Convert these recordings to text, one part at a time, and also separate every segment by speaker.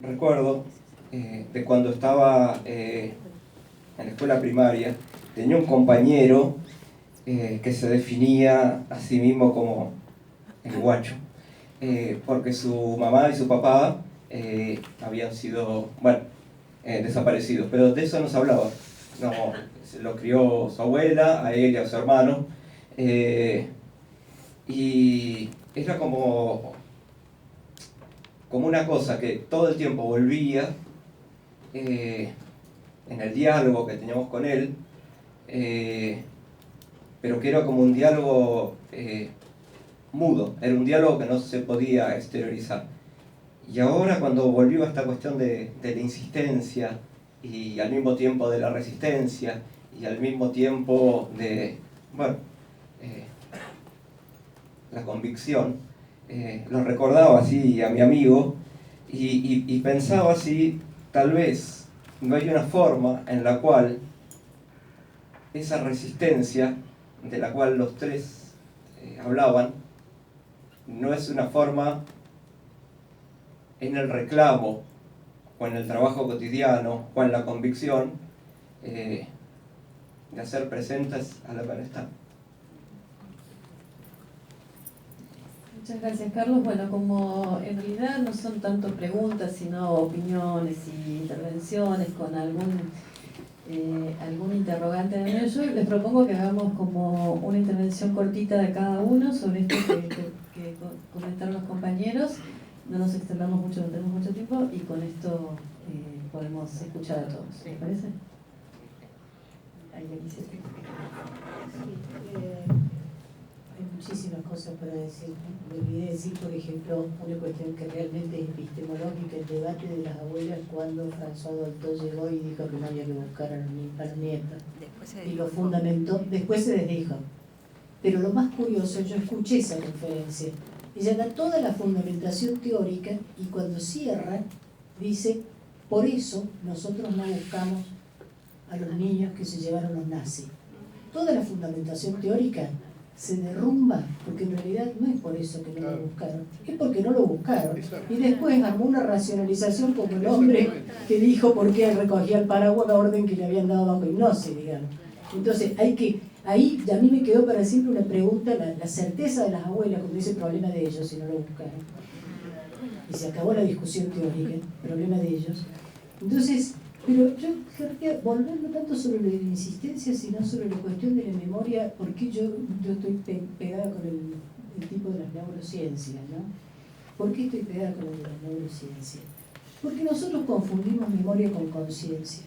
Speaker 1: Recuerdo de cuando estaba en la escuela primaria, tenía un compañero que se definía a sí mismo como el guacho, porque su mamá y su papá habían sido, desaparecidos, pero de eso no se hablaba. No, se lo crió su abuela, a él y a su hermano, y era como una cosa que todo el tiempo volvía en el diálogo que teníamos con él, pero que era como un diálogo mudo, era un diálogo que no se podía exteriorizar. Y ahora cuando volvió a esta cuestión de la insistencia y al mismo tiempo de la resistencia y al mismo tiempo de, la convicción, lo recordaba así a mi amigo y pensaba así, tal vez no hay una forma en la cual esa resistencia de la cual los tres hablaban, no es una forma en el reclamo o en el trabajo cotidiano o en la convicción de hacer presentes a la que no está.
Speaker 2: Muchas gracias, Carlos. Bueno, como en realidad no son tanto preguntas, sino opiniones y intervenciones con algún interrogante en el medio, yo les propongo que hagamos como una intervención cortita de cada uno sobre esto que comentaron los compañeros. No nos extendamos mucho, no tenemos mucho tiempo, y con esto podemos escuchar a todos. ¿Les parece? Ahí aquí se
Speaker 3: Hay muchísimas cosas para decir. Me olvidé decir, por ejemplo, una cuestión que realmente es epistemológica, el debate de las abuelas cuando François Dolto llegó y dijo que no había que buscar a los nietos. Y lo fundamentó, después se desdijo. Pero lo más curioso, yo escuché esa conferencia, ella da toda la fundamentación teórica y cuando cierra, dice, por eso nosotros no buscamos a los niños que se llevaron los nazis. Toda la fundamentación teórica se derrumba, porque en realidad no es por eso que no lo buscaron, es porque no lo buscaron. Y después armó una racionalización como el hombre que dijo por qué recogía el paraguas la orden que le habían dado bajo hipnosis, digamos. Entonces ahí a mí me quedó para siempre una pregunta, la certeza de las abuelas, como dice, problema de ellos si no lo buscaron. Y se acabó la discusión teórica, problema de ellos. Entonces, pero yo querría volver no tanto sobre la insistencia, sino sobre la cuestión de la memoria, porque yo estoy pegada con el tipo de las neurociencias, ¿no? ¿Por qué estoy pegada con el de las neurociencias? Porque nosotros confundimos memoria con conciencia.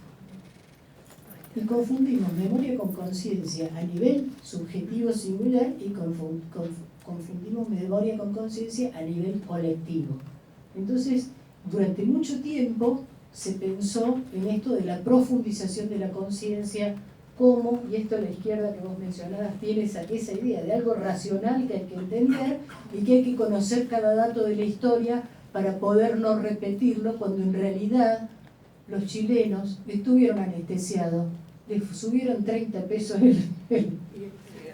Speaker 3: Y confundimos memoria con conciencia a nivel subjetivo singular y confundimos memoria con conciencia a nivel colectivo. Entonces, durante mucho tiempo se pensó en esto de la profundización de la conciencia como, y esto a la izquierda que vos mencionabas tiene esa idea de algo racional que hay que entender y que hay que conocer cada dato de la historia para poder no repetirlo, cuando en realidad los chilenos estuvieron anestesiados, les subieron 30 pesos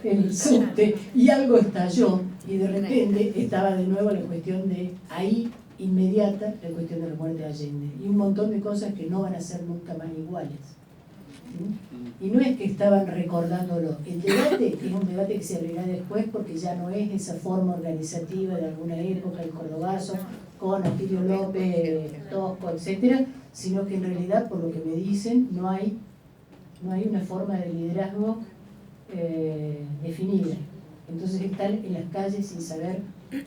Speaker 3: el subte y algo estalló y de repente estaba de nuevo la cuestión de ahí inmediata, la cuestión de la muerte de Allende y un montón de cosas que no van a ser nunca más iguales. ¿Sí? Y no es que estaban recordándolo, el debate es un debate que se abrirá después porque ya no es esa forma organizativa de alguna época, el Cordobazo con Atilio López, Tosco, etcétera, sino que en realidad, por lo que me dicen, no hay una forma de liderazgo definida. Entonces están en las calles sin saber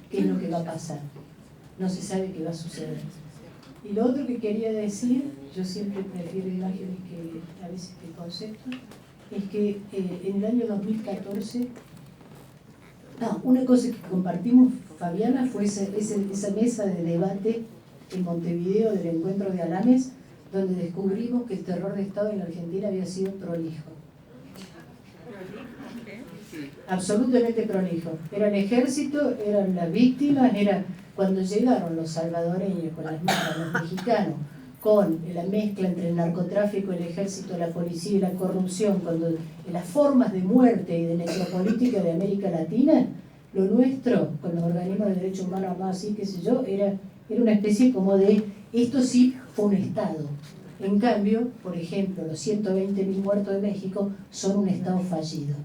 Speaker 3: qué es lo que va a pasar. No se sabe qué va a suceder. Y lo otro que quería decir, yo siempre prefiero imágenes que a veces que conceptos, es que en el año 2014, una cosa que compartimos, Fabiana, fue esa mesa de debate en Montevideo del encuentro de Alames, donde descubrimos que el terror de Estado en la Argentina había sido prolijo. Absolutamente prolijo. Era el ejército, eran las víctimas, era cuando llegaron los salvadoreños con las manos, los mexicanos, con la mezcla entre el narcotráfico, el ejército, la policía y la corrupción, cuando las formas de muerte y de necropolítica de América Latina, lo nuestro, con los organismos de derechos humanos más así, qué sé yo, era una especie como de Esto sí fue un Estado. En cambio, por ejemplo, los 120.000 muertos de México son un Estado fallido.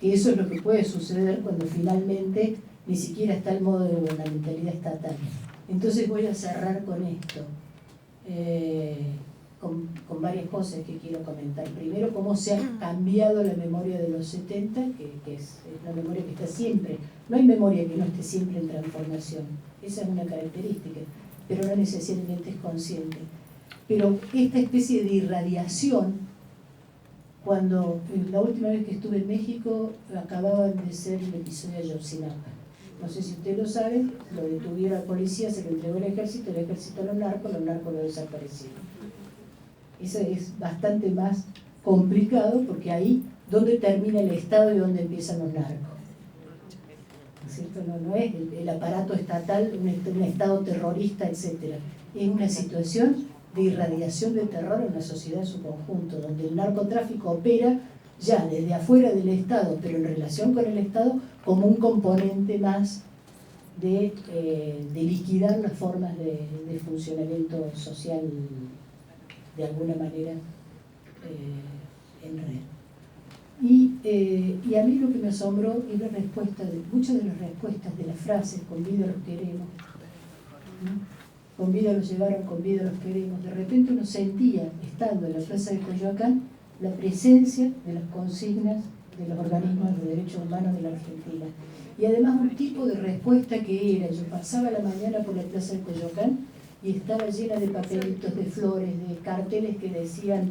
Speaker 3: Y eso es lo que puede suceder cuando finalmente ni siquiera está el modo de gubernamentalidad estatal. Entonces voy a cerrar con esto, con varias cosas que quiero comentar. Primero, cómo se ha cambiado la memoria de los 70, que es una memoria que está siempre, no hay memoria que no esté siempre en transformación, esa es una característica, pero no necesariamente es consciente. Pero esta especie de irradiación, cuando la última vez que estuve en México acababan de ser el episodio de Ayotzinapa. No sé si usted lo sabe, lo detuvieron a la policía, se lo entregó el ejército a los narcos lo desaparecieron. Eso es bastante más complicado porque ahí donde termina el Estado y donde empiezan los narcos. ¿Cierto? No es el aparato estatal, un Estado terrorista, etc. Es una situación de irradiación de terror en la sociedad en su conjunto, donde el narcotráfico opera ya desde afuera del Estado, pero en relación con el Estado, como un componente más de liquidar las formas de funcionamiento social de alguna manera en red. Y a mí lo que me asombró es la respuesta muchas de las respuestas de las frases, con vida los queremos, ¿no? Con vida los llevaron, con vida los queremos. De repente uno sentía, estando en la plaza de Coyoacán, la presencia de las consignas de los organismos de derechos humanos de la Argentina. Y además un tipo de respuesta que era, yo pasaba la mañana por la plaza de Coyoacán y estaba llena de papelitos, de flores, de carteles que decían,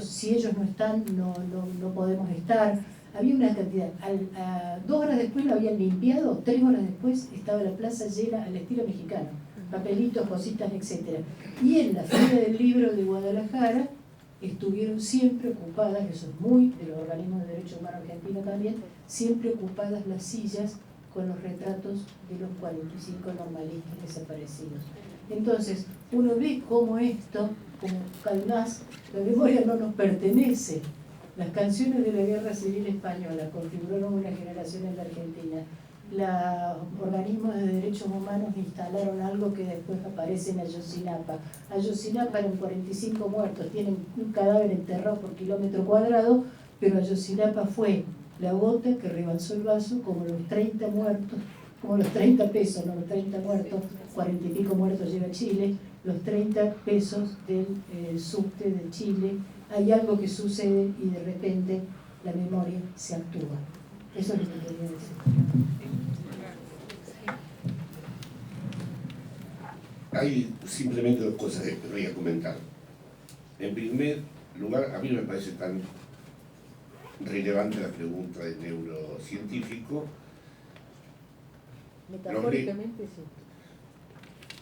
Speaker 3: si ellos no están, no podemos estar. Había una cantidad, 2 horas después lo habían limpiado, 3 horas después estaba la plaza llena al estilo mexicano, papelitos, cositas, etc. Y en la Feria del Libro de Guadalajara estuvieron siempre ocupadas, eso es muy de los organismos de derechos humanos argentinos también, siempre ocupadas las sillas con los retratos de los 45 normalistas desaparecidos. Entonces, uno ve cómo esto, como además la memoria no nos pertenece. Las canciones de la Guerra Civil Española configuraron una generación en la Argentina. Los organismos de derechos humanos instalaron algo que después aparece en Ayotzinapa. Ayotzinapa eran 45 muertos, tienen un cadáver enterrado por kilómetro cuadrado, pero Ayotzinapa fue la gota que rebalsó el vaso, como los 30 muertos, como los 30 pesos, no los 30 muertos, 40 y pico muertos lleva Chile, los 30 pesos del subte de Chile. Hay algo que sucede y de repente la memoria se actúa. Eso es lo que quería decir.
Speaker 4: Hay simplemente 2 cosas que voy a comentar. En primer lugar, a mí me parece tan relevante la pregunta del neurocientífico.
Speaker 3: Metafóricamente sí.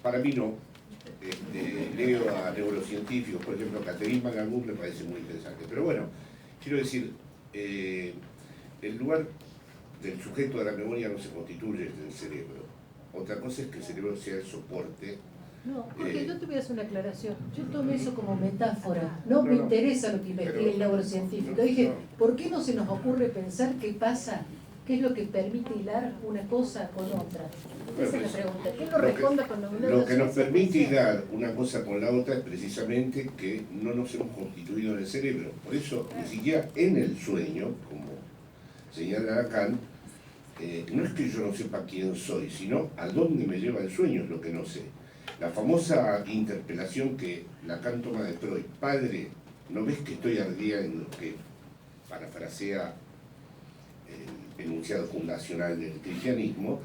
Speaker 4: Para mí no. Leo a neurocientíficos, por ejemplo, Catherine Van Agut me parece muy interesante. Pero bueno, quiero decir, el lugar del sujeto de la memoria no se constituye desde el cerebro. Otra cosa es que el cerebro sea el soporte.
Speaker 3: No, porque yo te voy a hacer una aclaración. Yo tomé eso como metáfora. No me interesa lo que investigue el neurocientífico. Dije, ¿por qué no se nos ocurre pensar qué pasa? ¿Qué es lo que permite hilar una cosa con otra? Esa es la pregunta. ¿Quién lo responda con la
Speaker 4: Lo que nos permite hilar una cosa con la otra es precisamente que no nos hemos constituido en el cerebro. Por eso, ni siquiera en el sueño, como señala Lacan, no es que yo no sepa quién soy, sino a dónde me lleva el sueño es lo que no sé. La famosa interpelación que Lacan toma de Freud, padre, ¿no ves que estoy ardida en lo que parafrasea el enunciado fundacional del cristianismo?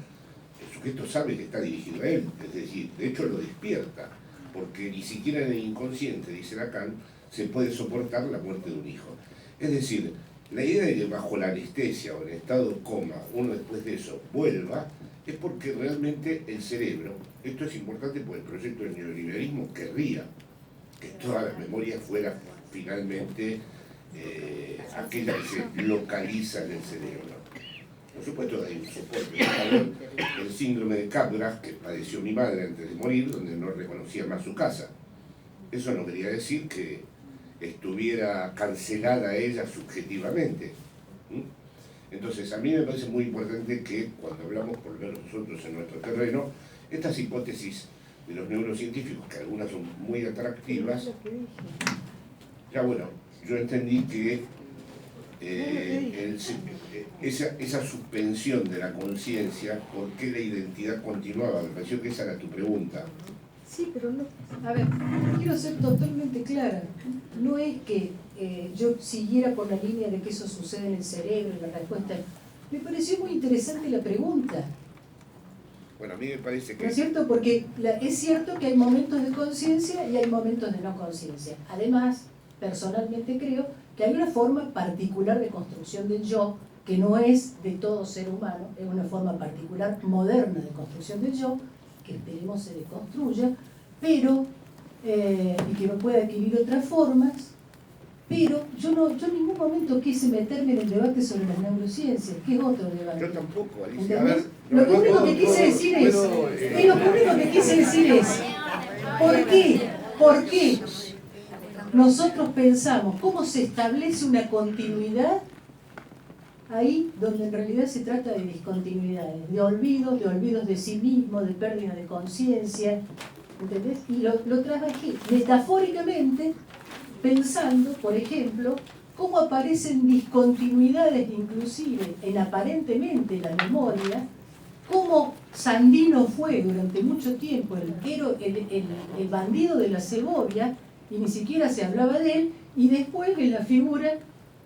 Speaker 4: El sujeto sabe que está dirigido a él, es decir, de hecho lo despierta, porque ni siquiera en el inconsciente, dice Lacan, se puede soportar la muerte de un hijo. Es decir, la idea de que bajo la anestesia o en estado de coma uno después de eso vuelva, es porque realmente el cerebro, esto es importante porque el proyecto del neoliberalismo querría que todas las memorias fueran finalmente aquella que se localiza en el cerebro. Por supuesto hay un soporte, el síndrome de Capgras que padeció mi madre antes de morir, donde no reconocía más su casa. Eso no quería decir que estuviera cancelada ella subjetivamente. Entonces a mí me parece muy importante que cuando hablamos, por lo menos nosotros en nuestro terreno, estas hipótesis de los neurocientíficos, que algunas son muy atractivas, ya bueno, yo entendí que esa suspensión de la conciencia, ¿por qué la identidad continuaba? Me pareció que esa era tu pregunta.
Speaker 3: Sí, pero no. A ver, quiero ser totalmente clara. No es que yo siguiera por la línea de que eso sucede en el cerebro, la respuesta. Me pareció muy interesante la pregunta.
Speaker 4: Bueno, a mí me parece que...
Speaker 3: ¿No es cierto? Porque es cierto que hay momentos de conciencia y hay momentos de no conciencia. Además, personalmente creo que hay una forma particular de construcción del yo, que no es de todo ser humano, es una forma particular moderna de construcción del yo, que esperemos se deconstruya, pero, y que pueda adquirir otras formas, pero yo en ningún momento quise meterme en el debate sobre las neurociencias, que es otro debate.
Speaker 4: Yo tampoco, Alicia. A ver,
Speaker 3: Lo único que quise decir es, ¿por qué nosotros pensamos cómo se establece una continuidad ahí donde en realidad se trata de discontinuidades, de olvidos de sí mismo, de pérdida de conciencia, ¿entendés? Y lo trabajé metafóricamente pensando, por ejemplo, cómo aparecen discontinuidades inclusive en aparentemente la memoria, cómo Sandino fue durante mucho tiempo el bandido de la Segovia y ni siquiera se hablaba de él, y después es la figura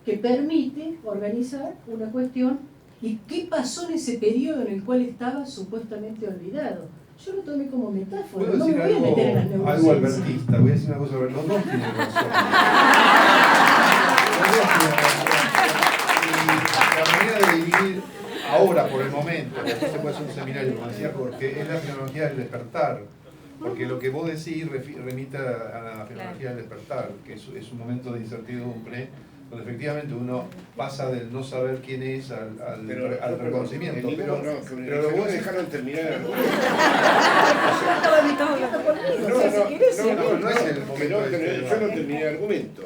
Speaker 3: que permite organizar una cuestión. ¿Y qué pasó en ese periodo en el cual estaba supuestamente olvidado? Yo lo tomé como metáfora, no me voy a meter en las neurociencias.
Speaker 5: Algo albertista, voy a decir una cosa, los dos tienen razón. La manera de vivir ahora, por el momento, que después se puede hacer un seminario, como decía Jorge, es la fenomenología del despertar. Porque lo que vos decís remite a la fenomenología del despertar, que es un momento de incertidumbre, donde efectivamente uno pasa del no saber quién es al reconocimiento. Pero lo vos
Speaker 4: dejaron terminar.
Speaker 5: No es el momento.
Speaker 4: Yo no terminé el argumento.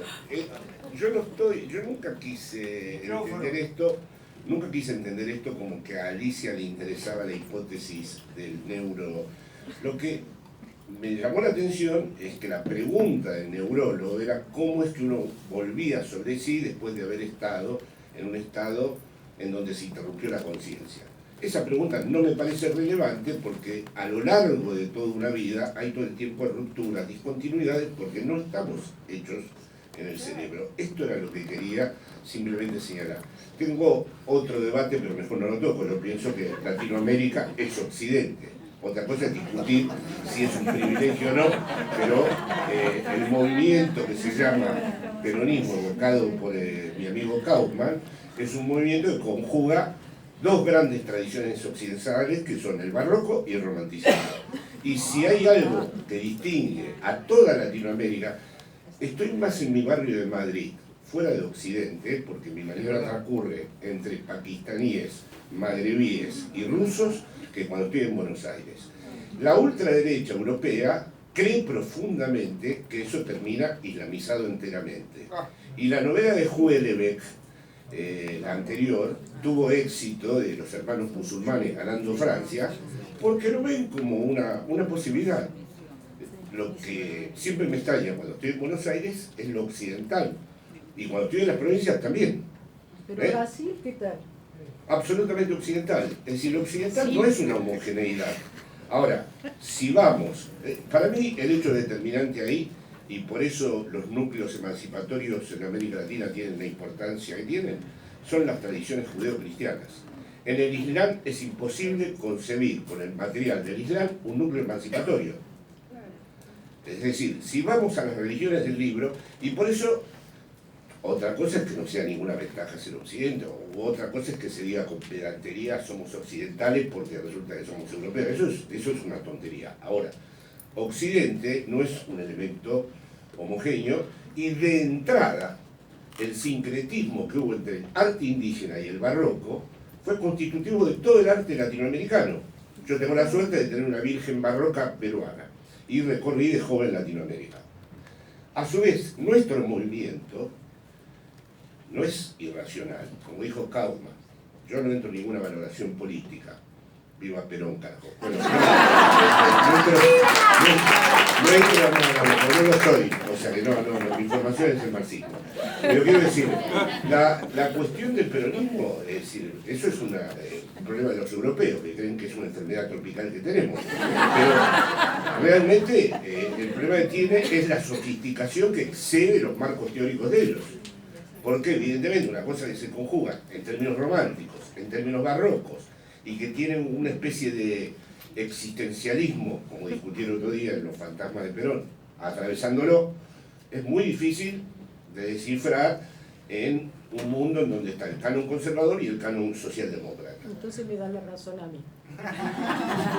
Speaker 4: Yo nunca quise entender esto como que a Alicia le interesaba la hipótesis del neuro. Lo que me llamó la atención es que la pregunta del neurólogo era cómo es que uno volvía sobre sí después de haber estado en un estado en donde se interrumpió la conciencia. Esa pregunta no me parece relevante porque a lo largo de toda una vida hay todo el tiempo rupturas, discontinuidades, porque no estamos hechos en el cerebro. Esto era lo que quería simplemente señalar. Tengo otro debate, pero mejor no lo toco. Yo pienso que Latinoamérica es Occidente. Otra cosa es discutir si es un privilegio o no, pero el movimiento que se llama peronismo, evocado por mi amigo Kaufman, es un movimiento que conjuga dos grandes tradiciones occidentales, que son el barroco y el romanticismo. Y si hay algo que distingue a toda Latinoamérica, estoy más en mi barrio de Madrid, fuera de Occidente, porque mi maniobra transcurre entre pakistaníes, magrebíes y rusos, que cuando estoy en Buenos Aires. La ultraderecha europea cree profundamente que eso termina islamizado enteramente. Y la novela de Houellebecq, la anterior, tuvo éxito de los hermanos musulmanes ganando Francia, porque lo ven como una posibilidad. Lo que siempre me extraña cuando estoy en Buenos Aires es lo occidental, y cuando estoy en las provincias también.
Speaker 3: Pero Brasil, ¿qué tal?
Speaker 4: Absolutamente occidental. Es decir, lo occidental no es una homogeneidad. Ahora, si vamos, para mí el hecho determinante ahí, y por eso los núcleos emancipatorios en América Latina tienen la importancia que tienen, son las tradiciones judeo-cristianas. En el Islam es imposible concebir con el material del Islam un núcleo emancipatorio. Es decir, si vamos a las religiones del libro, y por eso otra cosa es que no sea ninguna ventaja ser occidente, o otra cosa es que se diga con pedantería somos occidentales porque resulta que somos europeos. Eso es una tontería. Ahora, Occidente no es un elemento homogéneo, y de entrada el sincretismo que hubo entre el arte indígena y el barroco fue constitutivo de todo el arte latinoamericano. Yo tengo la suerte de tener una virgen barroca peruana y recorrí de joven Latinoamérica. A su vez, nuestro movimiento no es irracional, como dijo Kaufman. Yo no entro en ninguna valoración política, Viva Perón, carajo. Bueno, no lo soy, o sea que no, mi información es el marxismo. Pero quiero decir, la cuestión del peronismo, es decir, eso es un problema de los europeos, que creen que es una enfermedad tropical que tenemos. Pero realmente el problema que tiene es la sofisticación que excede los marcos teóricos de ellos. Porque evidentemente una cosa que se conjuga en términos románticos, en términos barrocos, y que tienen una especie de existencialismo, como discutí el otro día en Los fantasmas de Perón, atravesándolo, es muy difícil de descifrar en un mundo en donde está el canon conservador y el canon socialdemócrata.
Speaker 3: Entonces me da la razón a mí.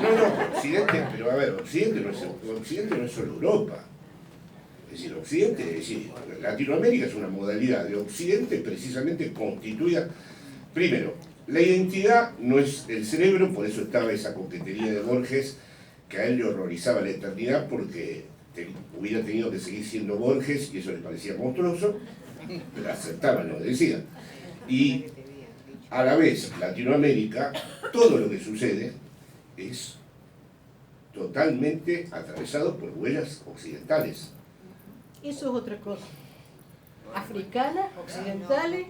Speaker 4: No, Occidente, pero a ver, Occidente no es solo Europa. Es decir, Occidente, es decir, Latinoamérica es una modalidad de Occidente precisamente constituida, primero, la identidad no es el cerebro, por eso estaba esa coquetería de Borges, que a él le horrorizaba la eternidad porque hubiera tenido que seguir siendo Borges y eso le parecía monstruoso, pero aceptaba lo que decía. Y a la vez, Latinoamérica, todo lo que sucede es totalmente atravesado por huellas occidentales.
Speaker 3: Eso es otra cosa. Africana, occidentales,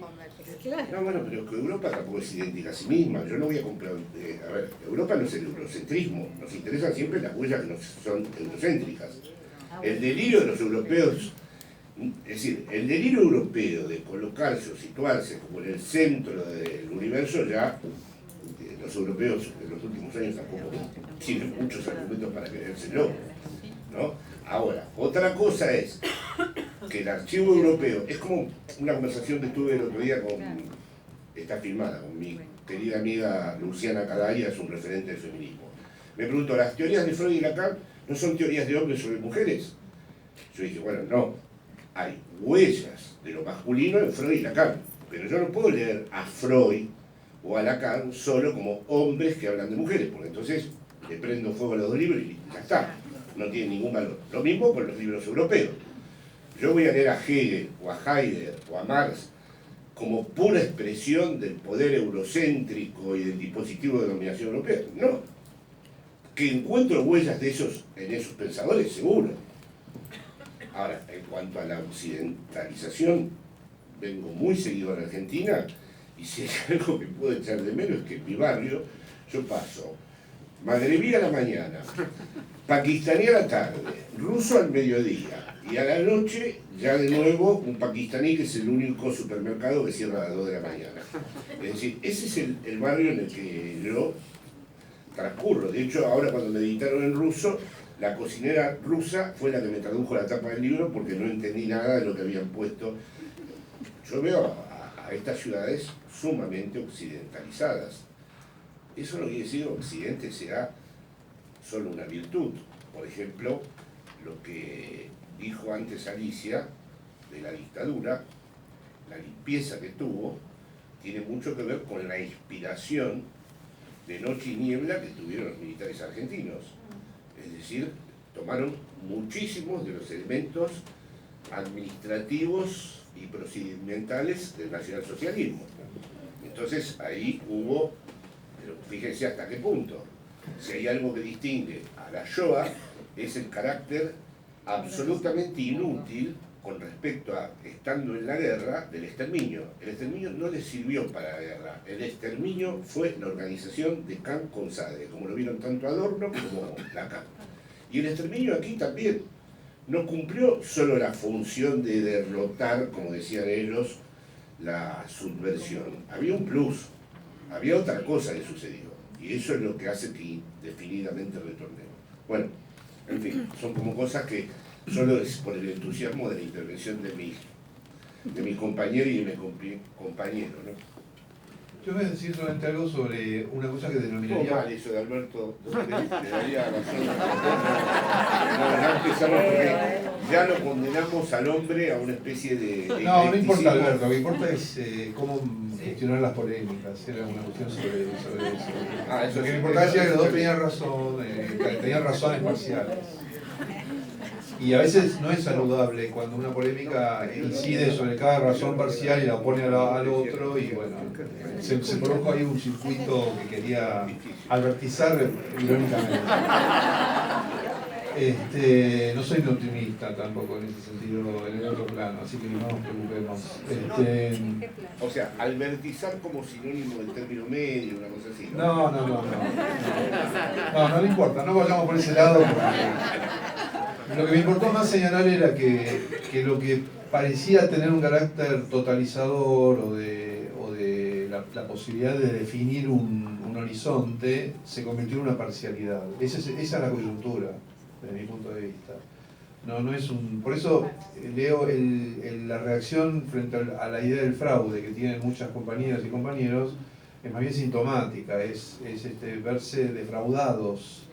Speaker 3: claro.
Speaker 4: No, bueno, pero es que Europa tampoco es idéntica a sí misma. Yo no voy a comprar... a ver, Europa no es el eurocentrismo. Nos interesan siempre las huellas que no son eurocéntricas. El delirio de los europeos, es decir, el delirio europeo de colocarse o situarse como en el centro del universo, ya los europeos en los últimos años tampoco tienen muchos argumentos para creérselo, ¿no? Ahora, otra cosa es que el archivo europeo, es como una conversación que tuve el otro día está filmada, con mi querida amiga Luciana Cadaya, es un referente del feminismo. Me preguntó, ¿las teorías de Freud y Lacan no son teorías de hombres sobre mujeres? Yo dije, bueno, no, hay huellas de lo masculino en Freud y Lacan, pero yo no puedo leer a Freud o a Lacan solo como hombres que hablan de mujeres, porque entonces le prendo fuego a los dos libros y ya está, no tiene ningún valor. Lo mismo con los libros europeos. Yo voy a leer a Hegel o a Heidegger o a Marx como pura expresión del poder eurocéntrico y del dispositivo de dominación europea. No. Que encuentro huellas de esos en esos pensadores, seguro. Ahora, en cuanto a la occidentalización, vengo muy seguido a la Argentina y si hay algo que puedo echar de menos es que en mi barrio yo paso magrebí a la mañana, pakistaní a la tarde, ruso al mediodía y a la noche ya de nuevo un pakistaní que es el único supermercado que cierra a las 2 de la mañana. Es decir, ese es el barrio en el que yo transcurro. De hecho, ahora cuando me editaron en ruso, la cocinera rusa fue la que me tradujo la tapa del libro porque no entendí nada de lo que habían puesto. Yo veo a estas ciudades sumamente occidentalizadas. Eso no quiere decir que Occidente sea solo una virtud. Por ejemplo, lo que dijo antes Alicia de la dictadura, la limpieza que tuvo, tiene mucho que ver con la inspiración de Noche y Niebla que tuvieron los militares argentinos. Es decir, tomaron muchísimos de los elementos administrativos y procedimentales del nacionalsocialismo. Entonces ahí hubo, pero fíjense hasta qué punto, si hay algo que distingue a la Shoah es el carácter absolutamente inútil con respecto a, estando en la guerra, del exterminio. El exterminio no les sirvió para la guerra, el exterminio fue la organización de Khan con Sade, como lo vieron tanto Adorno como Lacan. Y el exterminio aquí también no cumplió solo la función de derrotar, como decían ellos, la subversión. Había un plus, había otra cosa que sucedió, y eso es lo que hace que indefinidamente retornemos. Bueno, en fin, son como cosas que solo es por el entusiasmo de la intervención de mi compañero y de mi compañero, ¿no?
Speaker 5: Yo voy a decir solamente algo sobre una cosa que denominaría...
Speaker 4: mal eso de Alberto, le daría razón. No empezamos porque ya lo condenamos al hombre a una especie de
Speaker 5: no importa, Alberto, lo que importa es cómo gestionar las polémicas, era una cuestión sobre eso.
Speaker 4: Eso
Speaker 5: Lo que me importaba decía que los dos tenían razón, tenían razones parciales. Y a veces no es saludable cuando una polémica incide sobre cada razón parcial y la opone al otro, y bueno, se produjo ahí un circuito que quería albertizar irónicamente. No soy muy optimista tampoco en ese sentido, en el otro plano, así que no nos preocupemos.
Speaker 4: O sea, albertizar como sinónimo del término medio, una cosa así.
Speaker 5: No le importa, no vayamos por ese lado, porque lo que me importó más señalar era que lo que parecía tener un carácter totalizador o de la posibilidad de definir un horizonte se convirtió en una parcialidad. Esa es la coyuntura, desde mi punto de vista. No es por eso leo la reacción frente a la idea del fraude que tienen muchas compañeras y compañeros, es más bien sintomática, es verse defraudados,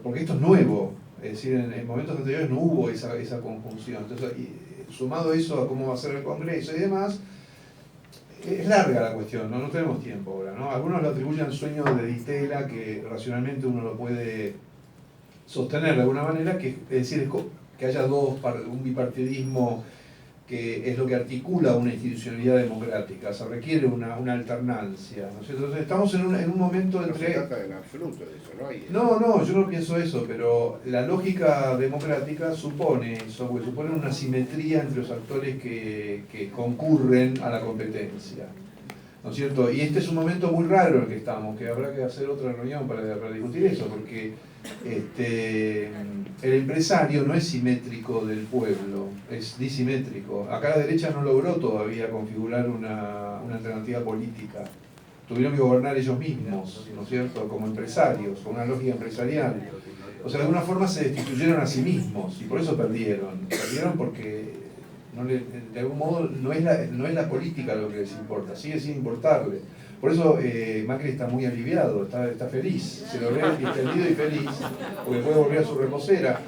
Speaker 5: porque esto es nuevo. Es decir, en momentos anteriores no hubo esa conjunción. Entonces, sumado eso a cómo va a ser el Congreso y demás, es larga la cuestión, no tenemos tiempo ahora, ¿no? Algunos lo atribuyen al sueño de Ditela, que racionalmente uno lo puede sostener de alguna manera, que es decir, que haya un bipartidismo, que es lo que articula una institucionalidad democrática, se requiere una alternancia, ¿no es cierto? Entonces estamos en un momento entre...
Speaker 4: No se trata en absoluto de eso, ¿no?
Speaker 5: No, yo no pienso eso, pero la lógica democrática supone eso, porque supone una simetría entre los actores que concurren a la competencia, ¿no es cierto? Y este es un momento muy raro en el que estamos, que habrá que hacer otra reunión para discutir eso, porque el empresario no es simétrico del pueblo, es disimétrico. Acá la derecha no logró todavía configurar una alternativa política. Tuvieron que gobernar ellos mismos, ¿no es cierto?, como empresarios, con una lógica empresarial. O sea, de alguna forma se destituyeron a sí mismos y por eso perdieron. Perdieron porque de algún modo no es la política lo que les importa, sigue sin importarle. Por eso Macri está muy aliviado, está feliz, se lo ve distendido y feliz, porque puede volver a su reposera.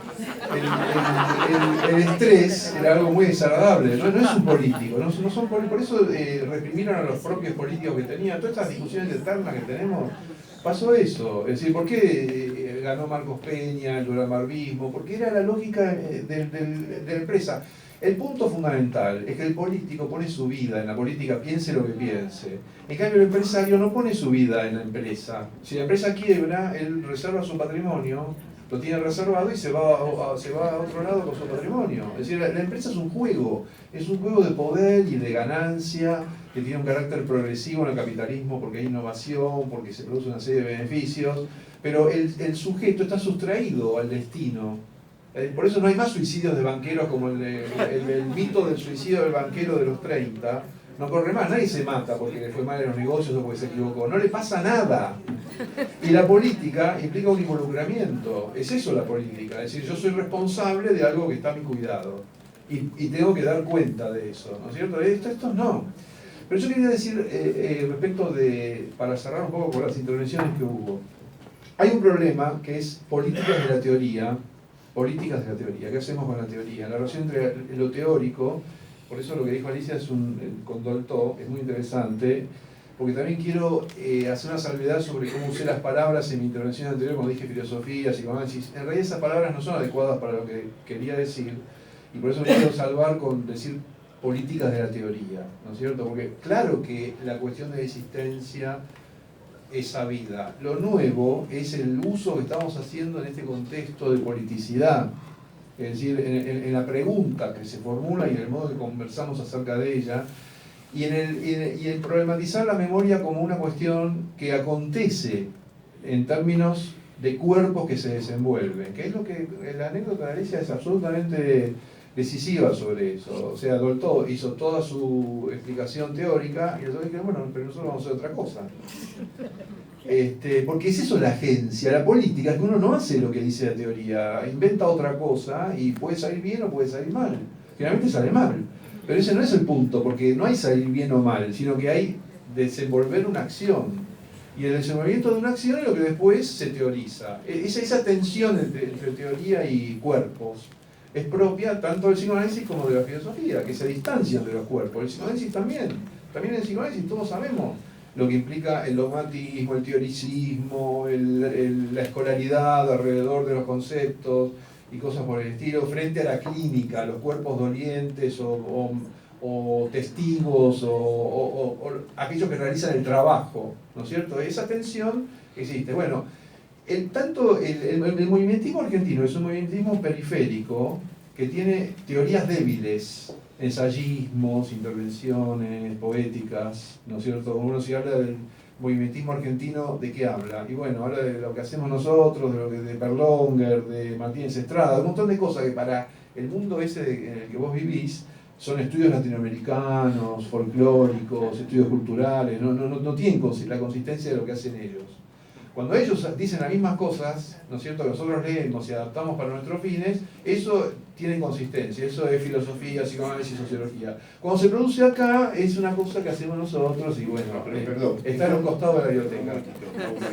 Speaker 5: El estrés era algo muy desagradable, no es un político, no son por eso reprimieron a los propios políticos que tenían. Todas estas discusiones eternas que tenemos, pasó eso. Es decir, ¿por qué ganó Marcos Peña, el duramarvismo? Porque era la lógica de la empresa. El punto fundamental es que el político pone su vida en la política, piense lo que piense. En cambio, el empresario no pone su vida en la empresa. Si la empresa quiebra, él reserva su patrimonio, lo tiene reservado y se va a otro lado con su patrimonio. Es decir, la empresa es un juego de poder y de ganancia, que tiene un carácter progresivo en el capitalismo porque hay innovación, porque se produce una serie de beneficios, pero el sujeto está sustraído al destino. Por eso no hay más suicidios de banqueros como el mito del suicidio del banquero de los 30. No corre más, nadie se mata porque le fue mal en los negocios o porque se equivocó. No le pasa nada. Y la política implica un involucramiento. Es eso la política. Es decir, yo soy responsable de algo que está a mi cuidado. Y tengo que dar cuenta de eso, ¿no es cierto? Esto no. Pero yo quería decir, respecto para cerrar un poco con las intervenciones que hubo, hay un problema que es políticas de la teoría. Políticas de la teoría. ¿Qué hacemos con la teoría? La relación entre lo teórico, por eso lo que dijo Alicia con Dolto es muy interesante, porque también quiero hacer una salvedad sobre cómo usé las palabras en mi intervención anterior, cuando dije filosofía, psicoanálisis. En realidad esas palabras no son adecuadas para lo que quería decir, y por eso me quiero salvar con decir políticas de la teoría, ¿no es cierto? Porque claro que la cuestión de existencia es sabida. Lo nuevo es el uso que estamos haciendo en este contexto de politicidad. Es decir, en la pregunta que se formula y en el modo que conversamos acerca de ella, y en problematizar la memoria como una cuestión que acontece en términos de cuerpos que se desenvuelven, que es lo que la anécdota de Alicia es absolutamente decisiva sobre eso. O sea, Dolto hizo toda su explicación teórica y nosotros dijimos, bueno, pero nosotros vamos a hacer otra cosa. Porque es eso la agencia, la política, es que uno no hace lo que dice la teoría, inventa otra cosa y puede salir bien o puede salir mal. Generalmente sale mal, pero ese no es el punto, porque no hay salir bien o mal, sino que hay desenvolver una acción. Y el desenvolvimiento de una acción es lo que después se teoriza. Esa tensión entre teoría y cuerpos es propia tanto del psicoanálisis como de la filosofía, que se distancian de los cuerpos. El psicoanálisis también en el psicoanálisis todos sabemos lo que implica el dogmatismo, el teoricismo, la escolaridad alrededor de los conceptos, y cosas por el estilo, frente a la clínica, los cuerpos dolientes o testigos o aquellos que realizan el trabajo, ¿no es cierto? Esa tensión existe. Bueno, el movimentismo argentino es un movimentismo periférico que tiene teorías débiles, ensayismos, intervenciones poéticas, ¿no es cierto? Uno si habla del movimentismo argentino, ¿de qué habla? Y bueno, habla de lo que hacemos nosotros, de lo que de Perlonger, de Martínez Estrada, un montón de cosas que para el mundo ese en el que vos vivís son estudios latinoamericanos, folclóricos, estudios culturales, no tienen la consistencia de lo que hacen ellos. Cuando ellos dicen las mismas cosas, ¿no es cierto?, que nosotros leemos y adaptamos para nuestros fines, eso tiene consistencia, eso es filosofía, psicoanálisis, sociología. Cuando se produce acá, es una cosa que hacemos nosotros y bueno,
Speaker 4: perdón,
Speaker 5: está en un costado de la biblioteca.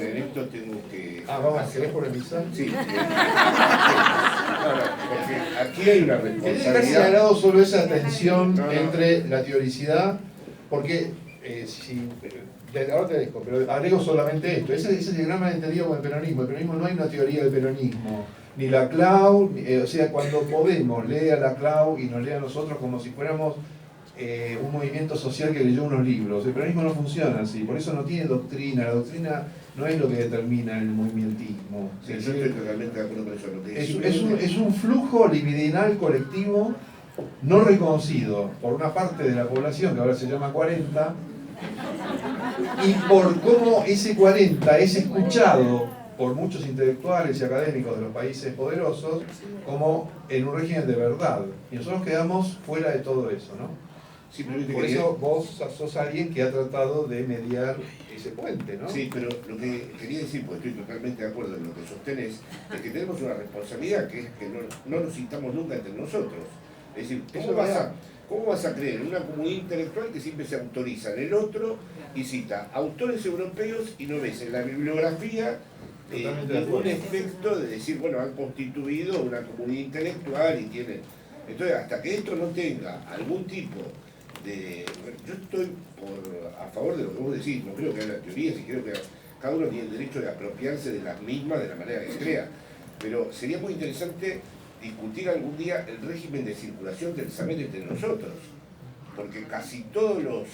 Speaker 4: En esto tengo que...
Speaker 5: Vamos, ¿querés polemizar?
Speaker 4: Sí. Porque aquí hay una
Speaker 5: Tiene que estar
Speaker 4: responsabilidad.
Speaker 5: señalado solo esa tensión entre la teoricidad, porque ahora te dejo, pero agrego solamente esto. Ese diagrama entendido como el peronismo. El peronismo no hay una teoría del peronismo. Ni la Clau, o sea, cuando Podemos lee a la Clau y nos lee a nosotros como si fuéramos un movimiento social que leyó unos libros. El peronismo no funciona así, por eso no tiene doctrina. La doctrina no es lo que determina el movimentismo.
Speaker 4: Sí, yo estoy totalmente de acuerdo con eso. Lo que
Speaker 5: Es un flujo libidinal colectivo no reconocido por una parte de la población, que ahora se llama 40, y por cómo ese 40 es escuchado por muchos intelectuales y académicos de los países poderosos como en un régimen de verdad. Y nosotros quedamos fuera de todo eso, ¿no?
Speaker 4: simplemente
Speaker 5: Por eso vos sos alguien que ha tratado de mediar ese puente, ¿no?
Speaker 4: Sí, pero lo que quería decir, porque estoy totalmente de acuerdo en lo que sostenés, es que tenemos una responsabilidad que es que no nos citamos nunca entre nosotros. Es decir, ¿cómo vas a creer en una comunidad intelectual que siempre se autoriza en el otro y cita autores europeos y no ves en la bibliografía ningún efecto de decir, bueno, han constituido una comunidad intelectual y tienen... Entonces, hasta que esto no tenga algún tipo de... Yo estoy a favor de lo que vos decís, no creo que haya teorías y creo que cada uno tiene el derecho de apropiarse de las mismas de la manera que crea. Pero sería muy interesante discutir algún día el régimen de circulación del saber entre nosotros, porque casi todos los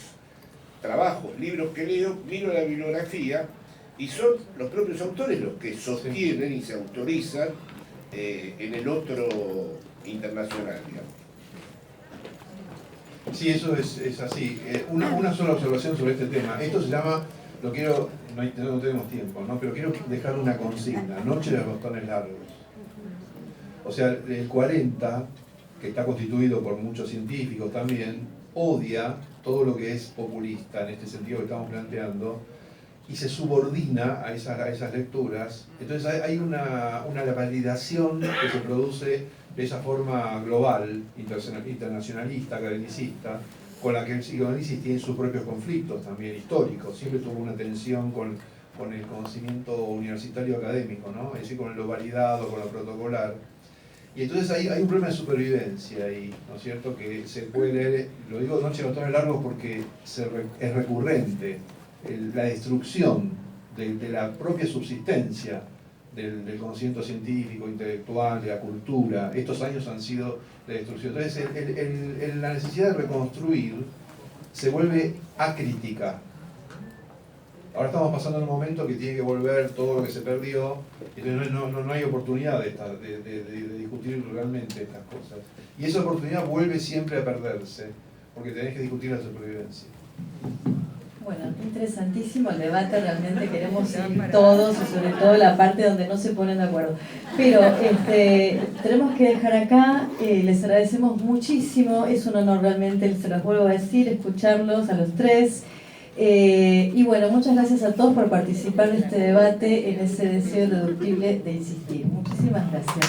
Speaker 4: trabajos, libros que leo, miro la bibliografía y son los propios autores los que sostienen y se autorizan en el otro internacional, digamos.
Speaker 5: Sí, eso es así. Una sola observación sobre este tema. Esto se llama, no tenemos tiempo, ¿no? Pero quiero dejar una consigna, Noche de los botones largos. O sea, el 40, que está constituido por muchos científicos también, odia todo lo que es populista, en este sentido que estamos planteando, y se subordina a esas lecturas. Entonces hay una validación que se produce de esa forma global, internacionalista, academicista, con la que el psicoanálisis tiene sus propios conflictos también históricos. Siempre tuvo una tensión con el conocimiento universitario académico, ¿no? Es decir, con lo validado, con lo protocolar. Y entonces hay un problema de supervivencia ahí, ¿no es cierto? Que se puede leer, lo digo Noche de botones largos porque es recurrente, la destrucción de la propia subsistencia del conocimiento científico, intelectual, de la cultura. Estos años han sido de destrucción. Entonces la necesidad de reconstruir se vuelve acrítica. Ahora estamos pasando en un momento que tiene que volver todo lo que se perdió, entonces no hay oportunidad de discutir realmente estas cosas. Y esa oportunidad vuelve siempre a perderse, porque tenés que discutir la supervivencia.
Speaker 2: Bueno, interesantísimo el debate, realmente queremos ir todos y sobre todo la parte donde no se ponen de acuerdo. Pero tenemos que dejar acá, les agradecemos muchísimo, es un honor realmente, se los vuelvo a decir, escucharlos a los tres. Y bueno, muchas gracias a todos por participar de este debate en ese deseo irreductible de insistir. Muchísimas gracias.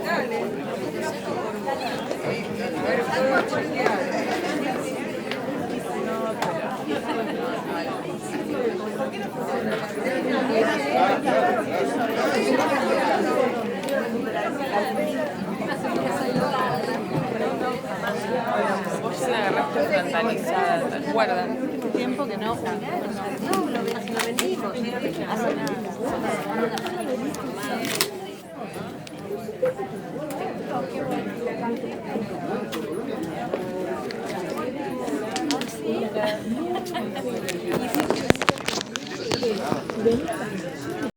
Speaker 6: Dale. Vos ya la agarraste frontalizada, ¿te acuerdas?
Speaker 7: Tiempo que no. No, lo vendimos. Hace nada. Y si